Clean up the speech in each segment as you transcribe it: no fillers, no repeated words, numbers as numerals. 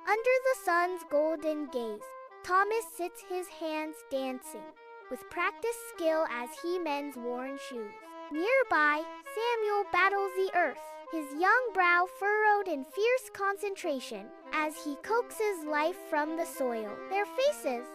Under the sun's golden gaze, Thomas sits his hands dancing, with practiced skill as he mends worn shoes. Nearby, Samuel battles the earth, his young brow furrowed in fierce concentration, as he coaxes life from the soil. Their faces,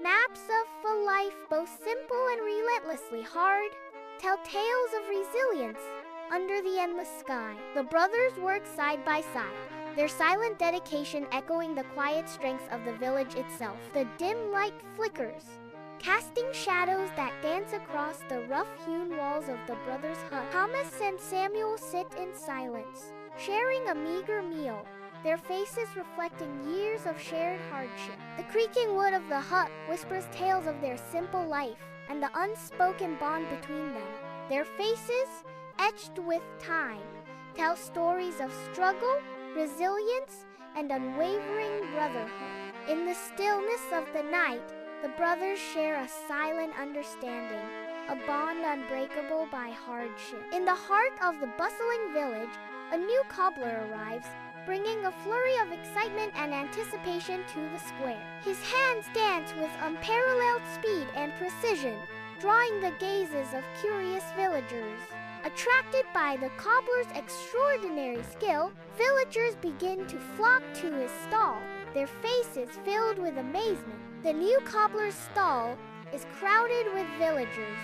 maps of a life both simple and relentlessly hard, tell tales of resilience under the endless sky. The brothers work side by side, their silent dedication echoing the quiet strength of the village itself. The dim light flickers, casting shadows that dance across the rough-hewn walls of the brothers' hut. Thomas and Samuel sit in silence, sharing a meager meal, their faces reflecting years of shared hardship. The creaking wood of the hut whispers tales of their simple life and the unspoken bond between them. Their faces, etched with time, tell stories of struggle, resilience, and unwavering brotherhood. In the stillness of the night, the brothers share a silent understanding, a bond unbreakable by hardship. In the heart of the bustling village, a new cobbler arrives, bringing a flurry of excitement and anticipation to the square. His hands dance with unparalleled speed and precision, drawing the gazes of curious villagers. Attracted by the cobbler's extraordinary skill, villagers begin to flock to his stall, their faces filled with amazement. The new cobbler's stall is crowded with villagers,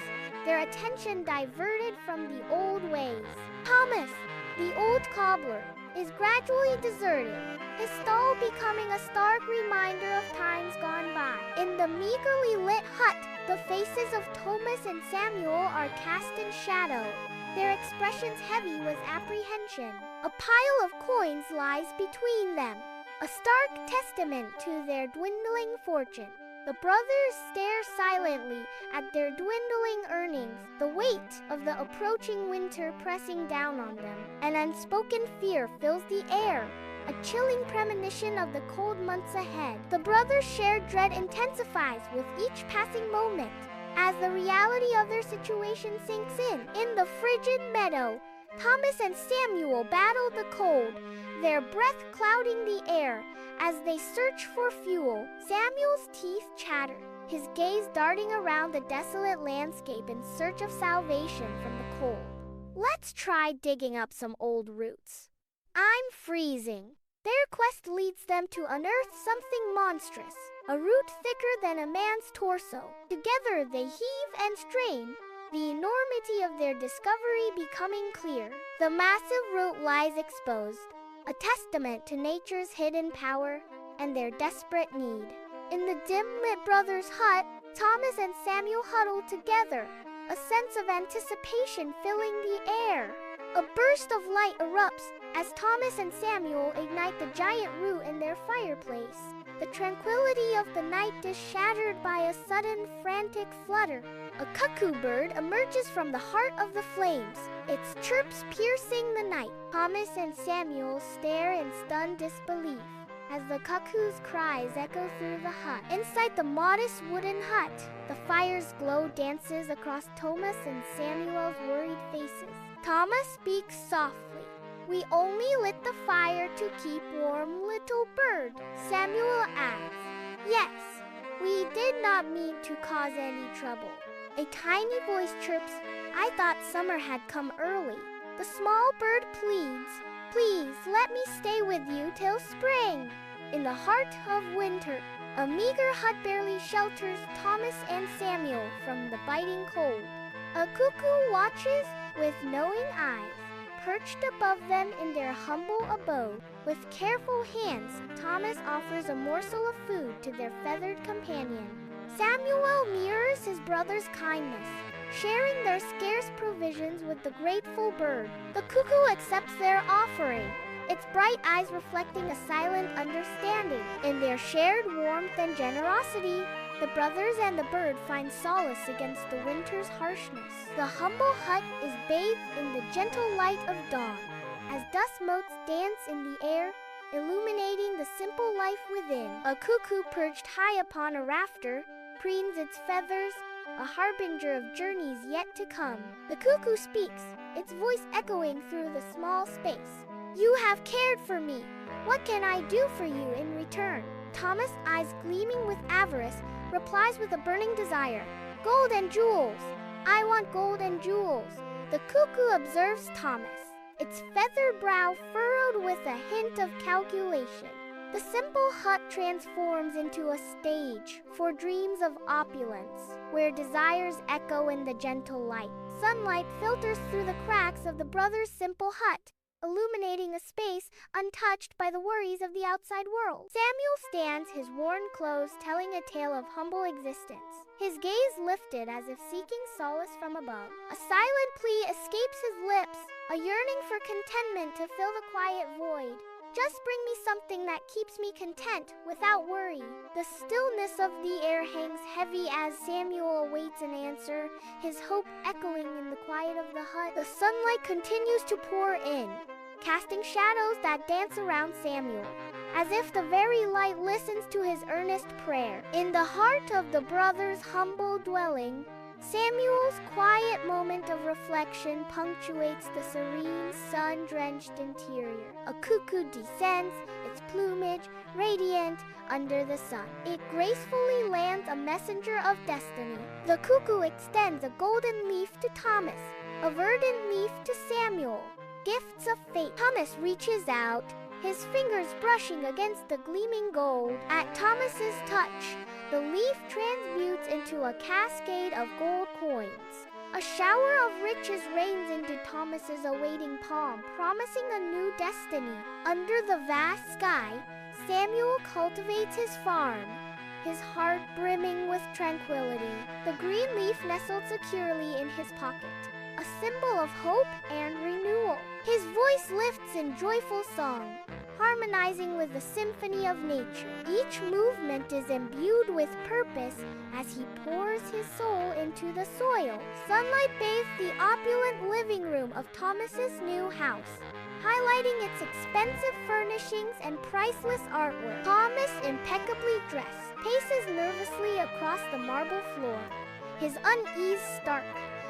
their attention diverted from the old ways. Thomas, the old cobbler, is gradually deserted, his stall becoming a stark reminder of times gone by. In the meagerly lit hut, the faces of Thomas and Samuel are cast in shadow, their expressions heavy with apprehension. A pile of coins lies between them, a stark testament to their dwindling fortune. The brothers stare silently at their dwindling earnings, the weight of the approaching winter pressing down on them. An unspoken fear fills the air, a chilling premonition of the cold months ahead. The brothers' shared dread intensifies with each passing moment, as the reality of their situation sinks in. In the frigid meadow, Thomas and Samuel battle the cold, their breath clouding the air as they search for fuel. Samuel's teeth chatter, his gaze darting around the desolate landscape in search of salvation from the cold. Let's try digging up some old roots. I'm freezing. Their quest leads them to unearth something monstrous, a root thicker than a man's torso. Together they heave and strain, the enormity of their discovery becoming clear. The massive root lies exposed, a testament to nature's hidden power and their desperate need. In the dim-lit brothers' hut, Thomas and Samuel huddle together, a sense of anticipation filling the air. A burst of light erupts as Thomas and Samuel ignite the giant root in their fireplace. The tranquility of the night is shattered by a sudden frantic flutter. A cuckoo bird emerges from the heart of the flames, its chirps piercing the night. Thomas and Samuel stare in stunned disbelief as the cuckoo's cries echo through the hut. Inside the modest wooden hut, the fire's glow dances across Thomas and Samuel's worried faces. Thomas speaks softly. "We only lit the fire to keep warm, little bird," Samuel adds. "Yes, we did not mean to cause any trouble." A tiny voice chirps, "I thought summer had come early." The small bird pleads, "Please let me stay with you till spring." In the heart of winter, a meager hut barely shelters Thomas and Samuel from the biting cold. A cuckoo watches with knowing eyes, perched above them in their humble abode. With careful hands, Thomas offers a morsel of food to their feathered companion. Samuel mirrors his brother's kindness, sharing their scarce provisions with the grateful bird. The cuckoo accepts their offering, its bright eyes reflecting a silent understanding. In their shared warmth and generosity, the brothers and the bird find solace against the winter's harshness. The humble hut is bathed in the gentle light of dawn, as dust motes dance in the air, illuminating the simple life within. A cuckoo perched high upon a rafter preens its feathers, a harbinger of journeys yet to come. The cuckoo speaks, its voice echoing through the small space. "You have cared for me, What can I do for you in return? Thomas, eyes gleaming with avarice, replies with a burning desire. Gold and jewels. I want gold and jewels. The cuckoo observes Thomas, its feathered brow furrowed with a hint of calculation. The simple hut transforms into a stage for dreams of opulence, where desires echo in the gentle light. Sunlight filters through the cracks of the brothers' simple hut, illuminating a space untouched by the worries of the outside world. Samuel stands, his worn clothes telling a tale of humble existence, his gaze lifted as if seeking solace from above. A silent plea escapes his lips, a yearning for contentment to fill the quiet void. Just bring me something that keeps me content without worry. The stillness of the air hangs heavy as Samuel awaits an answer, his hope echoing in the quiet of the hut. The sunlight continues to pour in, casting shadows that dance around Samuel, as if the very light listens to his earnest prayer. In the heart of the brothers' humble dwelling, Samuel's quiet moment of reflection punctuates the serene, sun-drenched interior. A cuckoo descends, its plumage radiant under the sun. It gracefully lands, a messenger of destiny. The cuckoo extends a golden leaf to Thomas, a verdant leaf to Samuel, gifts of fate. Thomas reaches out, his fingers brushing against the gleaming gold. At Thomas's touch, the leaf transmutes into a cascade of gold coins. A shower of riches rains into Thomas's awaiting palm, promising a new destiny. Under the vast sky, Samuel cultivates his farm, his heart brimming with tranquility. The green leaf nestled securely in his pocket, a symbol of hope and renewal. His voice lifts in joyful song, harmonizing with the symphony of nature. Each movement is imbued with purpose as he pours his soul into the soil. Sunlight bathes the opulent living room of Thomas's new house, highlighting its expensive furnishings and priceless artwork. Thomas, impeccably dressed, paces nervously across the marble floor, his unease stark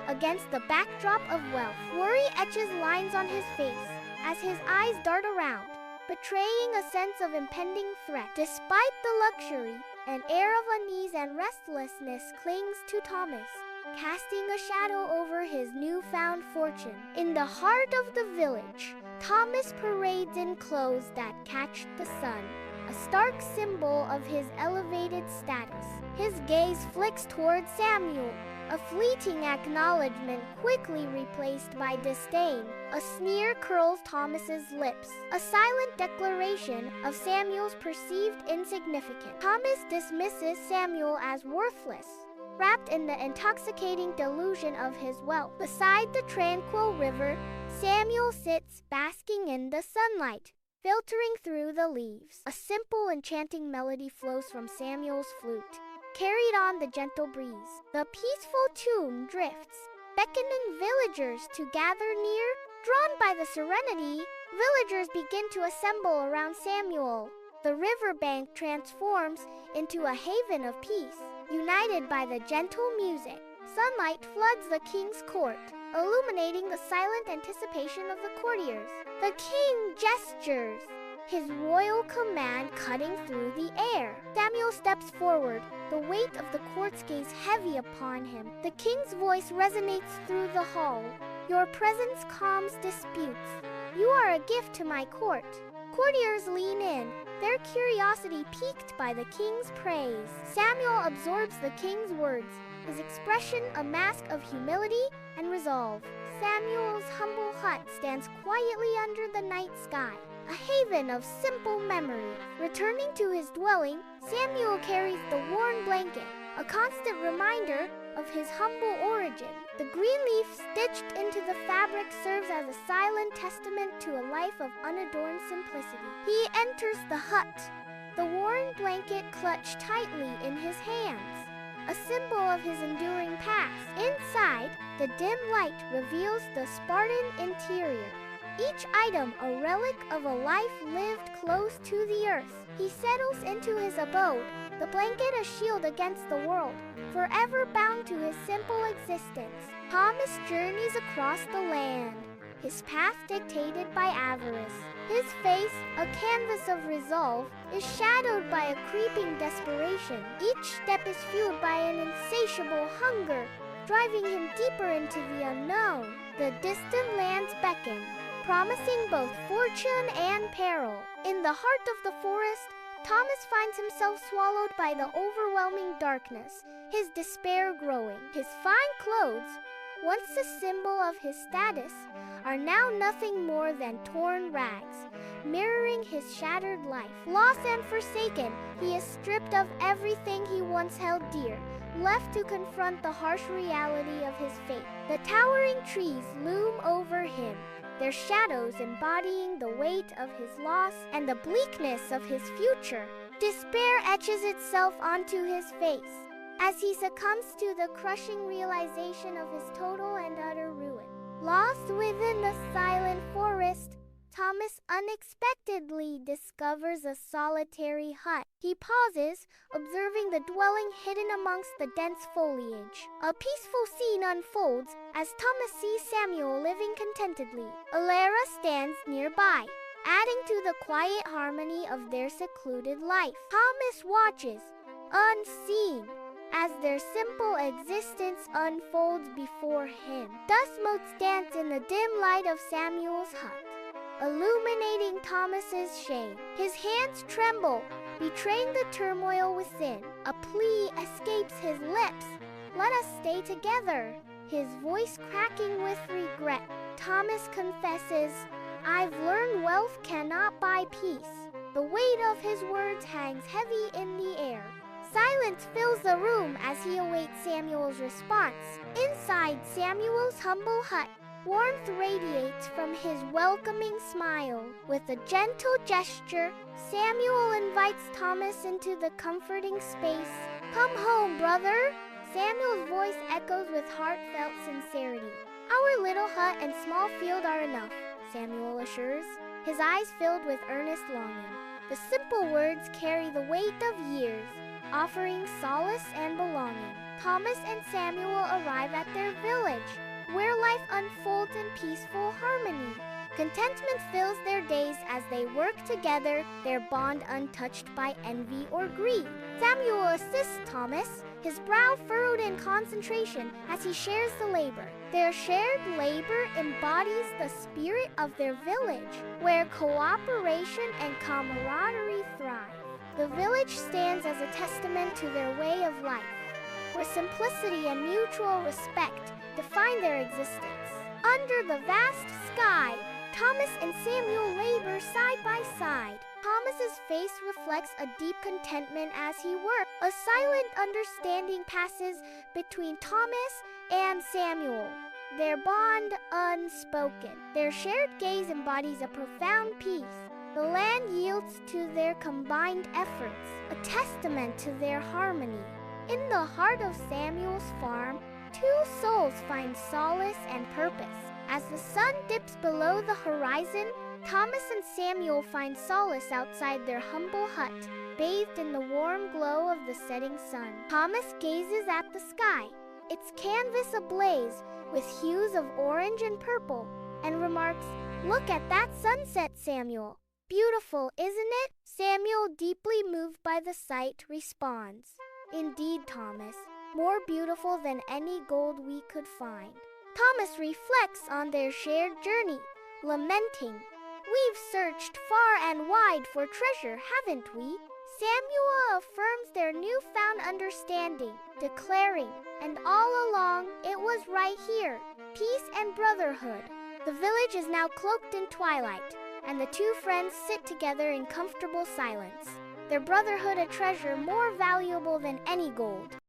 against the backdrop of wealth. Worry etches lines on his face as his eyes dart around, betraying a sense of impending threat. Despite the luxury, an air of unease and restlessness clings to Thomas, casting a shadow over his newfound fortune. In the heart of the village, Thomas parades in clothes that catch the sun, a stark symbol of his elevated status. His gaze flicks toward Samuel, a fleeting acknowledgement quickly replaced by disdain. A sneer curls Thomas's lips, a silent declaration of Samuel's perceived insignificance. Thomas dismisses Samuel as worthless, wrapped in the intoxicating delusion of his wealth. Beside the tranquil river, Samuel sits basking in the sunlight, filtering through the leaves. A simple, enchanting melody flows from Samuel's flute, carried on the gentle breeze. The peaceful tune drifts, beckoning villagers to gather near. Drawn by the serenity, villagers begin to assemble around Samuel. The riverbank transforms into a haven of peace, united by the gentle music. Sunlight floods the king's court, illuminating the silent anticipation of the courtiers. The king gestures, his royal command cutting through the air. Samuel steps forward, the weight of the court's gaze heavy upon him. The king's voice resonates through the hall. Your presence calms disputes. You are a gift to my court. Courtiers lean in, their curiosity piqued by the king's praise. Samuel absorbs the king's words, his expression a mask of humility and resolve. Samuel's humble hut stands quietly under the night sky, a haven of simple memories. Returning to his dwelling, Samuel carries the worn blanket, a constant reminder of his humble origin. The green leaf stitched into the fabric serves as a silent testament to a life of unadorned simplicity. He enters the hut, the worn blanket clutched tightly in his hands, a symbol of his enduring past. Inside, the dim light reveals the Spartan interior, each item a relic of a life lived close to the earth. He settles into his abode, the blanket a shield against the world, forever bound to his simple existence. Thomas journeys across the land, his path dictated by avarice, His face, a canvas of resolve, is shadowed by a creeping desperation. Each step is fueled by an insatiable hunger, driving him deeper into the unknown. The distant lands beckon, promising both fortune and peril. In the heart of the forest, Thomas finds himself swallowed by the overwhelming darkness, his despair growing. His fine clothes, once a symbol of his status, are now nothing more than torn rags, mirroring his shattered life. Lost and forsaken, he is stripped of everything he once held dear, left to confront the harsh reality of his fate. The towering trees loom over him, their shadows embodying the weight of his loss and the bleakness of his future. Despair etches itself onto his face as he succumbs to the crushing realization of his total and utter ruin. Lost within the silent forest, Thomas unexpectedly discovers a solitary hut. He pauses, observing the dwelling hidden amongst the dense foliage. A peaceful scene unfolds as Thomas sees Samuel living contentedly. Alara stands nearby, adding to the quiet harmony of their secluded life. Thomas watches, unseen, as their simple existence unfolds before him. Dust motes dance in the dim light of Samuel's hut, illuminating Thomas's shame. His hands tremble, betraying the turmoil within. A plea escapes his lips. "Let us stay together," his voice cracking with regret. Thomas confesses, "I've learned wealth cannot buy peace." The weight of his words hangs heavy in the air. Silence fills the room as he awaits Samuel's response. Inside Samuel's humble hut, warmth radiates from his welcoming smile. With a gentle gesture, Samuel invites Thomas into the comforting space. "Come home, brother." Samuel's voice echoes with heartfelt sincerity. "Our little hut and small field are enough," Samuel assures, his eyes filled with earnest longing. The simple words carry the weight of years, offering solace and belonging. Thomas and Samuel arrive at their village, where life unfolds in peaceful harmony. Contentment fills their days as they work together, their bond untouched by envy or greed. Samuel assists Thomas, his brow furrowed in concentration as he shares the labor. Their shared labor embodies the spirit of their village, where cooperation and camaraderie thrive. The village stands as a testament to their way of life, where simplicity and mutual respect define their existence. Under the vast sky, Thomas and Samuel labor side by side. Thomas's face reflects a deep contentment as he works. A silent understanding passes between Thomas and Samuel, their bond unspoken. Their shared gaze embodies a profound peace. The land yields to their combined efforts, a testament to their harmony. In the heart of Samuel's farm, two souls find solace and purpose. As the sun dips below the horizon, Thomas and Samuel find solace outside their humble hut, bathed in the warm glow of the setting sun. Thomas gazes at the sky, its canvas ablaze with hues of orange and purple, and remarks, "Look at that sunset, Samuel. Beautiful, isn't it?" Samuel, deeply moved by the sight, responds, "Indeed, Thomas, more beautiful than any gold we could find." Thomas reflects on their shared journey, lamenting, "We've searched far and wide for treasure, haven't we?" Samuel affirms their newfound understanding, declaring, "And all along, it was right here, peace and brotherhood." The village is now cloaked in twilight, and the two friends sit together in comfortable silence, their brotherhood a treasure more valuable than any gold.